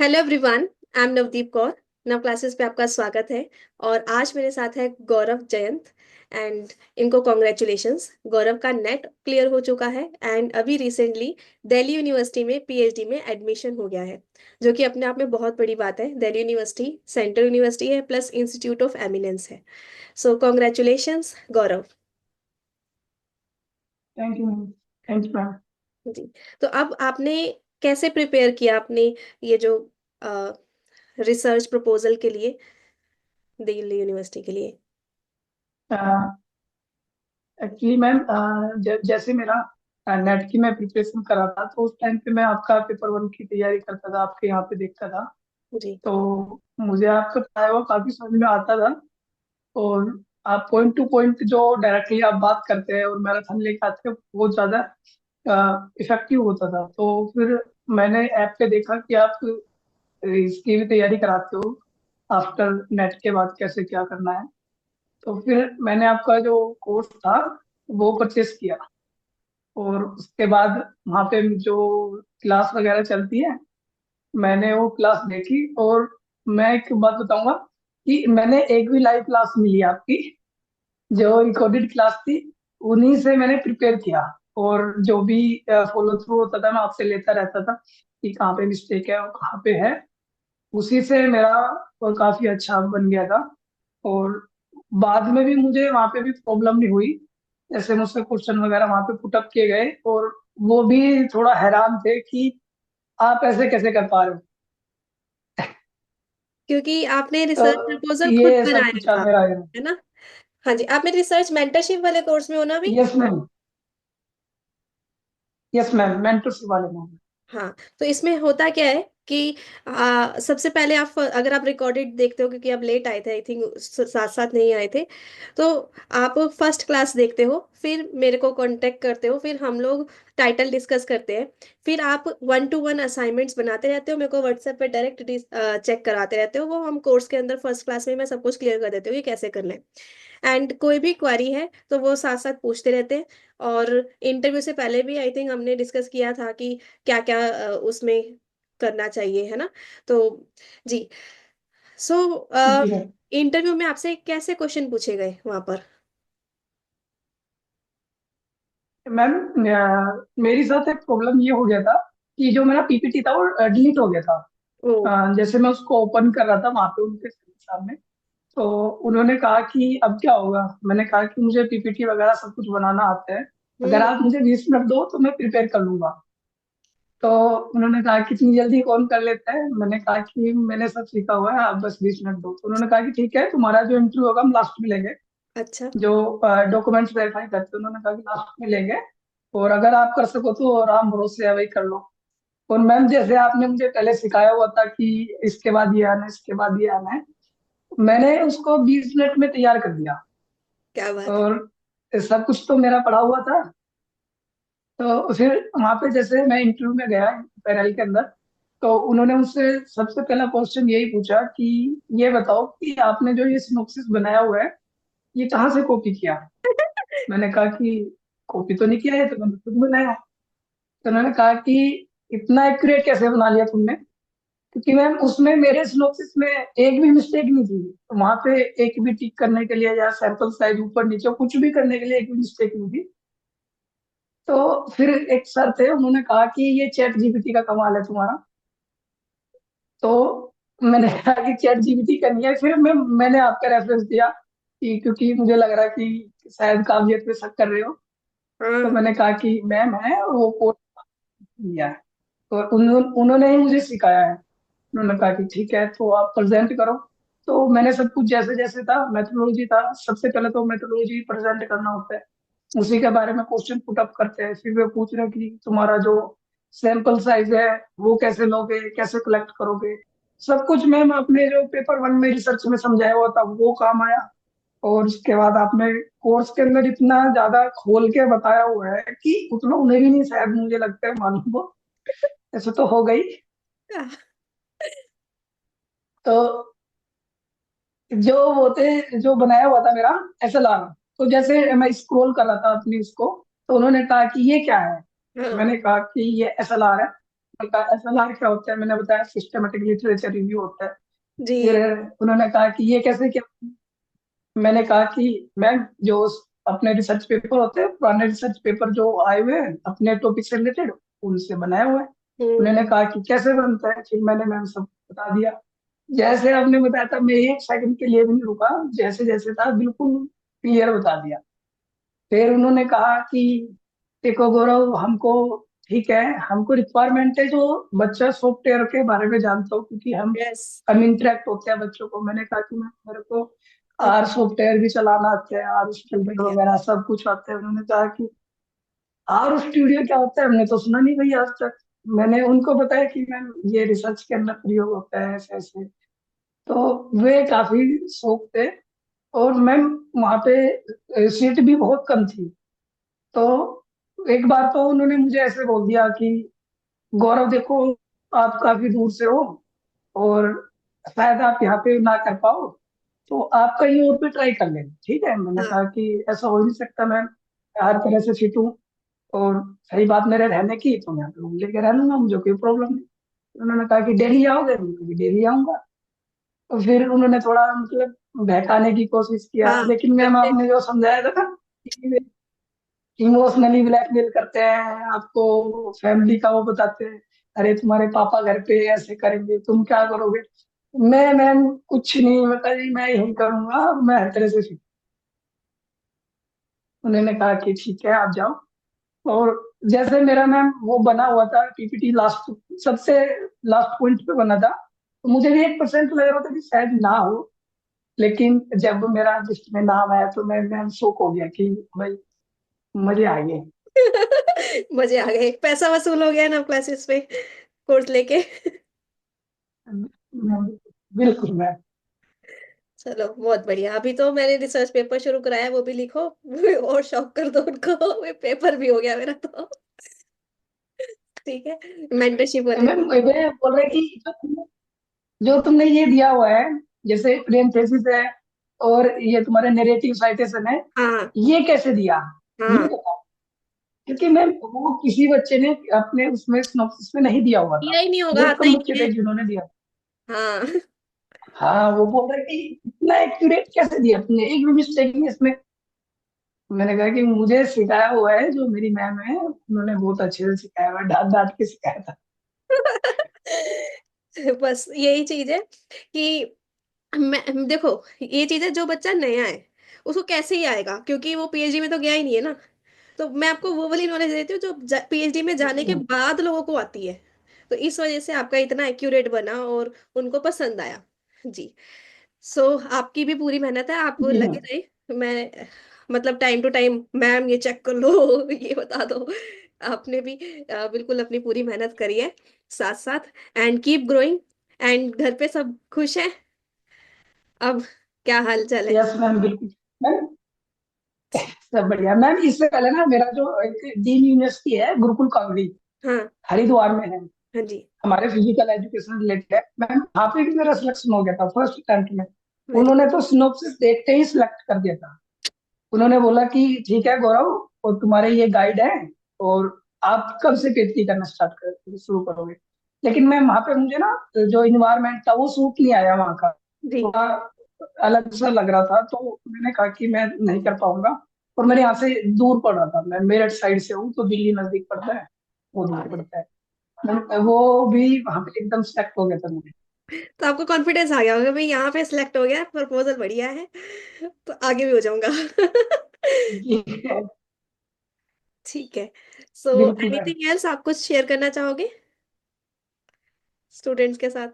Hello everyone, I am Navdeep Kaur. नव classes पे आपका स्वागत है। और आज मेरे साथ है गौरव जयंत। एंड इनको कॉन्ग्रेचुलेशंस। गौरव का नेट क्लियर हो चुका है एंड अभी रिसेंटली दिल्ली यूनिवर्सिटी में पीएचडी में एडमिशन हो गया है, जो कि अपने आप में बहुत बड़ी बात है। दिल्ली यूनिवर्सिटी सेंट्रल यूनिवर्सिटी है प्लस इंस्टीट्यूट ऑफ एमिनेंस है। So congratulations Gaurav. Thank you ma'am. Thank you ma'am. जी। तो अब आपने कैसे प्रिपेयर किया अपने ये जो रिसर्च प्रपोजल के लिए, दिल्ली यूनिवर्सिटी के लिए? एक्चुअली मैम, जैसे मेरा नेट की मैं प्रिपरेशन कर रहा था, तो उस टाइम पे मैं आपका पेपर वन की तैयारी करता था, आपके यहाँ पे देखता था। जी। तो मुझे आपका पढ़ाया हुआ काफी समझ में आता था। और आप पॉइंट टू पॉइंट जो डायरेक्टली आप बात करते हैं और मैराथन लेके आते हैं, बहुत ज्यादा इफेक्टिव होता था। तो फिर मैंने ऐप पे देखा कि आप इसकी भी तैयारी कराते हो, आफ्टर नेट के बाद कैसे क्या करना है। तो फिर मैंने आपका जो कोर्स था वो परचेस किया। और उसके बाद वहाँ पे जो क्लास वगैरह चलती है, मैंने वो क्लास देखी। और मैं एक बात बताऊंगा कि मैंने एक भी लाइव क्लास मिली आपकी, जो रिकॉर्डेड क्लास थी, उन्हीं से मैंने प्रिपेयर किया। और जो भी फॉलो थ्रू होता था, मैं आपसे लेता रहता था कि कहाँ पे मिस्टेक है और कहाँ पे है। उसी से मेरा वो काफी अच्छा बन गया था। और बाद में भी मुझे वहां पे भी प्रॉब्लम नहीं हुई। जैसे मुझसे क्वेश्चन वगैरह वहां पे पुटअप किए गए, और वो भी थोड़ा हैरान थे कि आप ऐसे कैसे कर पा रहे हो। क्योंकि आपने तो रिसर्च प्रपोजल खुद ये सब बनाया कुछ आप था, मेरा। है ना? हाँ जी। आप मेरे रिसर्च मेंटरशिप वाले कोर्स में हो ना अभी? Yes ma'am. Yes ma'am, mentorship वाले मैम। हाँ। तो इसमें होता क्या है कि सबसे पहले आप, अगर आप रिकॉर्डेड देखते हो, क्योंकि आप लेट आए थे, आई थिंक साथ साथ नहीं आए थे, तो आप फर्स्ट क्लास देखते हो, फिर मेरे को कांटेक्ट करते हो, फिर हम लोग टाइटल डिस्कस करते हैं, फिर आप 1 to 1 असाइनमेंट्स बनाते रहते हो, मेरे को व्हाट्सएप पे डायरेक्ट चेक कराते रहते हो। वो हम कोर्स के अंदर फर्स्ट क्लास में मैं सब कुछ क्लियर कर देती हूँ कि कैसे करना है। एंड कोई भी क्वेरी है तो वो साथ साथ पूछते रहते हैं। और इंटरव्यू से पहले भी आई थिंक हमने डिस्कस किया था कि क्या क्या उसमें करना चाहिए, है ना? तो जी। सो जी मैम। इंटरव्यू में आपसे कैसे क्वेश्चन पूछे गए वहां पर? मैम, मेरे साथ एक प्रॉब्लम ये हो गया था कि जो मेरा पीपीटी था वो डिलीट हो गया था। ओ। जैसे मैं उसको ओपन कर रहा था वहां पे उनके सामने, तो उन्होंने कहा कि अब क्या होगा। मैंने कहा कि मुझे पीपीटी वगैरह सब कुछ बनाना आता है, अगर हम्म। आप मुझे 20 मिनट दो तो मैं प्रिपेयर कर लूंगा। तो उन्होंने कहा कि इतनी जल्दी कौन कर लेता है। मैंने कहा कि मैंने सब सीखा हुआ है, आप बस 20 मिनट दो। तो उन्होंने कहा कि ठीक है, तुम्हारा जो इंटरव्यू होगा हम लास्ट में लेंगे। अच्छा। जो डॉक्यूमेंट्स वेरीफाई करते हैं, उन्होंने कहा कि लास्ट में लेंगे, और अगर आप कर सको तो और आराम भरोसे है वही कर लो। और मैम, जैसे आपने मुझे पहले सिखाया हुआ था कि इसके बाद ये आना है, इसके बाद ये आना है, मैंने उसको 20 मिनट में तैयार कर दिया। क्या बात है। और सब कुछ तो मेरा पढ़ा हुआ था। तो फिर वहां पे जैसे मैं इंटरव्यू में गया पैनल के अंदर, तो उन्होंने मुझसे सबसे पहला क्वेश्चन यही पूछा कि ये बताओ कि आपने जो ये सिनॉप्सिस बनाया हुआ है, ये कहाँ से कॉपी किया। मैंने कहा कि कॉपी तो नहीं किया है, तो मैंने खुद बनाया। तो उन्होंने कहा कि इतना एक्यूरेट कैसे बना लिया तुमने, क्योंकि मैम उसमें मेरे सिनॉप्सिस में एक भी मिस्टेक नहीं थी। वहां पे एक भी टिक करने के लिए या सैंपल साइज ऊपर नीचे कुछ भी करने के लिए एक भी मिस्टेक नहीं थी। तो फिर एक सर थे, उन्होंने कहा कि ये चैट जीपीटी का कमाल है तुम्हारा। तो मैंने कहा कि चैट जीपीटी का नहीं है। फिर मैंने आपका रेफरेंस दिया कि क्योंकि मुझे लग रहा कि शायद काबिलियत पे शक कर रहे हो। तो हाँ। मैंने कहा कि मैम है, और वो कोर्स लिया है, तो उन्होंने ही मुझे सिखाया है। उन्होंने कहा कि ठीक है, तो आप प्रेजेंट करो। तो मैंने सब कुछ जैसे जैसे था, मेथोडोलॉजी था, सबसे पहले तो मेथोडोलॉजी प्रेजेंट करना होता है, उसी के बारे में क्वेश्चन पुट अप करते हैं। फिर वे पूछ रहे हैं कि तुम्हारा जो सैंपल साइज है वो कैसे लोगे, कैसे कलेक्ट करोगे। सब कुछ मैम अपने जो पेपर वन में रिसर्च में समझाया हुआ था वो काम आया। और उसके बाद आपने कोर्स के अंदर इतना ज्यादा खोल के बताया हुआ है कि उतना उन्हें भी नहीं शायद मुझे लगता है मालूम हो। ऐसे तो हो गई। तो जो वो थे, जो बनाया हुआ था मेरा एसएलआर, तो जैसे मैं स्क्रॉल कर रहा था अपनी उसको, तो उन्होंने कहा कि ये क्या है। हाँ। मैंने कहा कि ये एसएलआर है। का SLR क्या होता है, मैंने बताया सिस्टमेटिक लिटरेचर रिव्यू होता है। जी। फिर उन्होंने कहा कि ये कैसे किया। मैंने कहा कि मैम जो अपने रिसर्च पेपर होते हैं, पुराने रिसर्च पेपर जो आए हुए हैं अपने टॉपिक से रिलेटेड, उनसे बनाया हुआ है। हम्म। उन्होंने कहा कि कैसे बनता है, फिर मैंने मैम सब बता दिया। जैसे आपने बताया था, मैं एक सेकंड के लिए भी नहीं रुका, जैसे जैसे था बिल्कुल क्लियर बता दिया। फिर उन्होंने कहा कि देखो गौरव, हमको ठीक है, हमको रिक्वायरमेंट है जो बच्चा सॉफ्टवेयर के बारे में जानता हो, क्योंकि यस। हम इंटरेक्ट होते हैं बच्चों को। मैंने कहा कि मैं मेरे को आर सॉफ्टवेयर भी चलाना आता है, आर स्टूडियो बढ़िया। वगैरह सब कुछ आता है। उन्होंने कहा कि आर स्टूडियो क्या होता है, हमने तो सुना नहीं भाई आज तक। मैंने उनको बताया कि मैम ये रिसर्च के अंदर प्रयोग होता है ऐसे ऐसे। तो वे काफी शौक थे। और मैम वहाँ पे सीट भी बहुत कम थी। तो एक बार तो उन्होंने मुझे ऐसे बोल दिया कि गौरव देखो, आप काफी दूर से हो और शायद आप यहाँ पे ना कर पाओ, तो आप कहीं और पे ट्राई कर लेना। ठीक है, मैंने हाँ। कहा कि ऐसा हो ही नहीं सकता, मैं हर तरह से फिट हूँ। और सही बात मेरे रहने की, तो मैं यहाँ पे रूम लेके रह लूंगा, मुझे कोई प्रॉब्लम नहीं। उन्होंने कहा कि डेली आओगे, मैं कहा, डेली आऊंगा। तो फिर उन्होंने थोड़ा मतलब बहकाने की कोशिश किया, हाँ। लेकिन मैम वैसे। आपने जो समझाया था ना, इमोशनली ब्लैकमेल करते हैं आपको, फैमिली का वो बताते हैं, अरे तुम्हारे पापा घर पे ऐसे करेंगे, तुम क्या करोगे। मैम कुछ नहीं, बता जी मैं यही करूंगा, मैं हर तरह से सीख। उन्होंने कहा कि ठीक है आप जाओ। और जैसे मेरा मैम वो बना हुआ था PPT, लास्ट सबसे लास्ट पॉइंट पे बना था, तो मुझे भी 1% लग रहा था कि शायद ना हो। लेकिन जब मेरा लिस्ट में नाम आया तो मैं मैम शौक हो गया कि भाई मजे आ गए। मजे आ गए, पैसा वसूल हो गया ना क्लासेस पे, कोर्स लेके। बिल्कुल मैम। चलो बहुत बढ़िया, अभी तो मैंने रिसर्च पेपर शुरू कराया, वो भी लिखो। और शौक कर दो उनको, वो पेपर भी हो गया मेरा तो। ठीक है, मेंटरशिप होने। मैम वे बोल रहे कि जो तुमने ये दिया हुआ है, जैसे प्रेम थेसिस है और ये तुम्हारे नैरेटिव साइटेशन है, हाँ। ये कैसे दिया, ये हाँ। बताओ। क्योंकि मैम वो किसी बच्चे ने अपने उसमें सिनॉप्सिस में नहीं दिया हुआ था, किया ही नहीं होगा, बहुत आता कम ही बच्चे नहीं है। थे जिन्होंने दिया। हाँ। हाँ, वो बोल रहे कि इतना एक्यूरेट कैसे दिया तुमने, एक भी मिस्टेक नहीं इसमें। मैंने कहा कि मुझे सिखाया हुआ है, जो मेरी मैम है उन्होंने बहुत अच्छे से सिखाया हुआ है, डांट डांट के सिखाया था। बस यही चीज है कि मैं देखो, ये चीज है, जो बच्चा नया है उसको कैसे ही आएगा, क्योंकि वो पीएचडी में तो गया ही नहीं है ना। तो मैं आपको वो वाली नॉलेज देती हूँ जो पीएचडी में जाने के बाद लोगों को आती है। तो इस वजह से आपका इतना एक्यूरेट बना और उनको पसंद आया। जी। सो आपकी भी पूरी मेहनत है, आप जी लगे मैम। रहे। मैं मतलब टाइम टू टाइम मैम ये चेक कर लो, ये बता दो। आपने भी बिल्कुल अपनी पूरी मेहनत करी है साथ साथ। And keep growing. एंड घर पे सब खुश है अब? क्या हाल चाल है? यस मैम, बिल्कुल मैम, सब बढ़िया मैम। इससे पहले ना मेरा जो एक डीम यूनिवर्सिटी है, गुरुकुल कांगड़ी, हाँ। हरिद्वार में है, हाँ जी। हमारे फिजिकल एजुकेशन रिलेटेड है मैम। वहाँ पे भी मेरा सिलेक्शन हो गया था फर्स्ट अटेम्प्ट में। वेरी। उन्होंने तो सिनॉप्सिस देखते ही सिलेक्ट कर दिया था। उन्होंने बोला कि ठीक है गौरव, और तुम्हारे ये गाइड है, और आप कब से PhD करना स्टार्ट कर शुरू करोगे। लेकिन मैं वहाँ पे, मुझे ना जो इन्वायरमेंट था वो सूट नहीं आया वहाँ का, जी। थोड़ा अलग सा लग रहा था। तो मैंने कहा कि मैं नहीं कर पाऊंगा। और मेरे यहाँ से दूर पड़ रहा था, मैं मेरठ साइड से हूँ, तो दिल्ली नजदीक पड़ता है, वो दूर पड़ता है। वो भी वहाँ पे एकदम सेलेक्ट हो गया था मुझे। तो आपको कॉन्फिडेंस आ गया होगा, भाई यहाँ पे सिलेक्ट हो गया, प्रपोजल बढ़िया है, तो आगे भी हो जाऊंगा। जी, ठीक है। सो बिल्कुल मैम। एनीथिंग एल्स आप कुछ शेयर करना चाहोगे स्टूडेंट्स के साथ?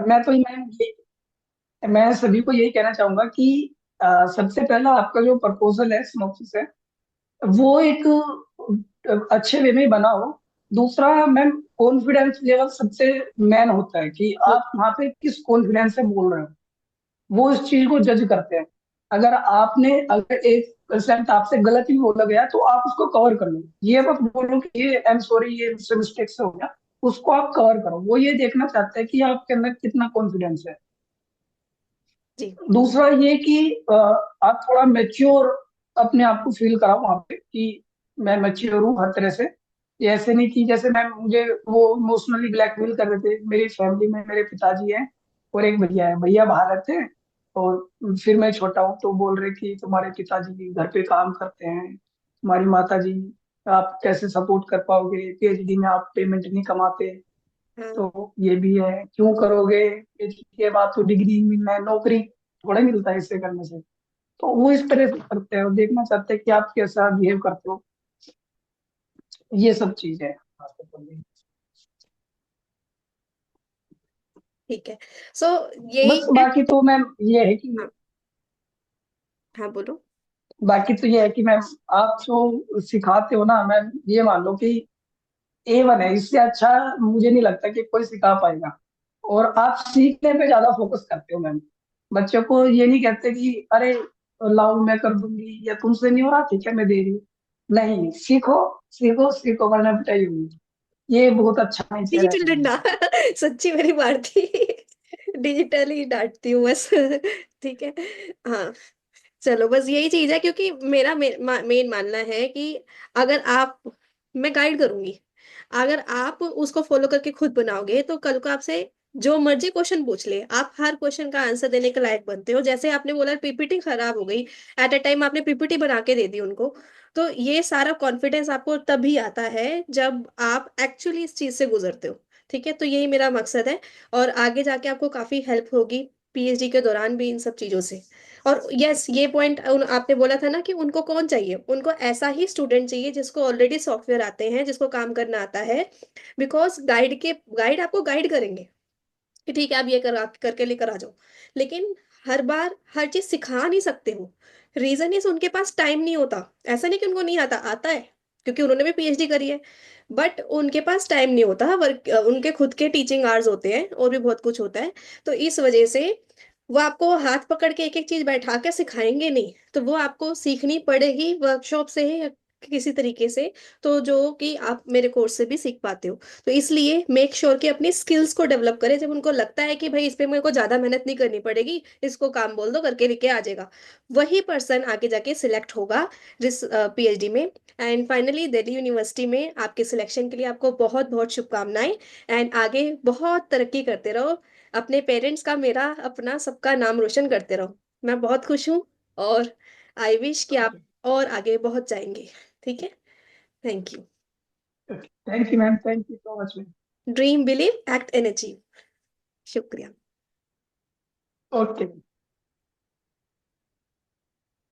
मैं तो मैम मैं सभी को यही कहना चाहूंगा कि सबसे पहला आपका जो प्रपोजल है, सिनॉप्सिस है, वो एक अच्छे वे में बना हो। दूसरा मैम, कॉन्फिडेंस लेवल सबसे मेन होता है कि हम्म। आप वहाँ पे किस कॉन्फिडेंस से बोल रहे हो, वो इस चीज को जज करते हैं। अगर 1% आपसे गलत भी बोला गया तो आप उसको कवर कर लो, ये मत बोलो कि ये आई एम सॉरी, ये मुझसे मिस्टेक से हो गया। उसको आप कवर करो, वो ये देखना चाहते हैं कि आपके अंदर कितना कॉन्फिडेंस है। जी। दूसरा ये कि आप थोड़ा मेच्योर अपने आप को फील कराओ वहां पे कि मैं मेच्योर हूँ हर तरह से। ये ऐसे नहीं कि जैसे मैं मुझे वो इमोशनली ब्लैकमेल कर रहे थे। मेरी फैमिली में मेरे पिताजी हैं और एक भैया है। भैया बाहर रहते हैं और फिर मैं छोटा हूँ तो बोल रहे कि तुम्हारे पिताजी घर पे काम करते हैं, तुम्हारी माता जी आप कैसे सपोर्ट कर पाओगे, पीएचडी में आप पेमेंट नहीं कमाते, हाँ। तो ये भी है, क्यों करोगे पीएचडी के बाद, तो डिग्री मिलना है, नौकरी थोड़ा मिलता है इससे करने से। तो वो इस तरह से करते हैं और देखना चाहते हैं कि आप कैसा बिहेव करते हो। ये सब चीज है। ठीक है। सो यही बस है। बाकी तो मैम ये है कि, हाँ। हाँ बोलो। बाकी तो ये है कि मैम आप जो सिखाते हो ना मैम, ये मान लो कि A1 है, इससे अच्छा मुझे नहीं लगता कि कोई सिखा पाएगा। और आप सीखने पे ज्यादा फोकस करते हो मैम। बच्चों को ये नहीं कहते कि अरे लाओ मैं कर दूंगी, या तुमसे नहीं हो रहा ठीक है मैं दे रही हूँ। नहीं, सीखो सीखो सीखो वरना पिटाई होगी। ये बहुत अच्छा नेचर है डिजिटल मैम। डंडा सच्ची मेरी मारती डिजिटल ही डांटती हूँ बस ठीक है। हाँ। चलो बस यही चीज है, क्योंकि मेरा मेन मानना है कि अगर आप, मैं गाइड करूंगी, अगर आप उसको फॉलो करके खुद बनाओगे तो कल को आपसे जो मर्जी क्वेश्चन पूछ ले, आप हर क्वेश्चन का आंसर देने के लायक बनते हो। जैसे आपने बोला पीपीटी खराब हो गई, एट अ टाइम आपने पीपीटी बना के दे दी उनको, तो ये सारा कॉन्फिडेंस आपको तभी आता है जब आप एक्चुअली इस चीज से गुजरते हो। ठीक है, तो यही मेरा मकसद है। और आगे जाके आपको काफी हेल्प होगी पीएचडी के दौरान भी इन सब चीजों से। और यस, ये पॉइंट आपने बोला था ना कि उनको कौन चाहिए, उनको ऐसा ही स्टूडेंट चाहिए जिसको ऑलरेडी सॉफ्टवेयर आते हैं, जिसको काम करना आता है। बिकॉज गाइड आपको गाइड करेंगे कि ठीक है आप ये करा करके लेकर आ जाओ, लेकिन हर बार हर चीज सिखा नहीं सकते हो। रीजन इज उनके पास टाइम नहीं होता। ऐसा नहीं कि उनको नहीं आता, आता है, क्योंकि उन्होंने भी पीएचडी करी है। बट उनके पास टाइम नहीं होता, वर्क उनके खुद के टीचिंग आवर्स होते हैं और भी बहुत कुछ होता है। तो इस वजह से वो आपको हाथ पकड़ के एक एक चीज बैठा के सिखाएंगे नहीं, तो वो आपको सीखनी पड़ेगी वर्कशॉप से या किसी तरीके से। तो जो कि आप मेरे कोर्स से भी सीख पाते हो। तो इसलिए मेक श्योर कि अपनी स्किल्स को डेवलप करें। जब उनको लगता है कि भाई इस पे मेरे को ज्यादा मेहनत नहीं करनी पड़ेगी, इसको काम बोल दो करके लेके आ जाएगा, वही पर्सन आगे जाके सिलेक्ट होगा जिस पीएचडी में। एंड फाइनली दिल्ली यूनिवर्सिटी में आपके सिलेक्शन के लिए आपको बहुत बहुत शुभकामनाएं। एंड आगे बहुत तरक्की करते रहो, अपने पेरेंट्स का, मेरा, अपना, सबका नाम रोशन करते रहो। मैं बहुत खुश हूँ। और आई विश कि आप और आगे बहुत जाएंगे। ठीक है। Thank you. Thank you ma'am, thank you so much ma'am. Dream believe act and achieve. शुक्रिया। ओके।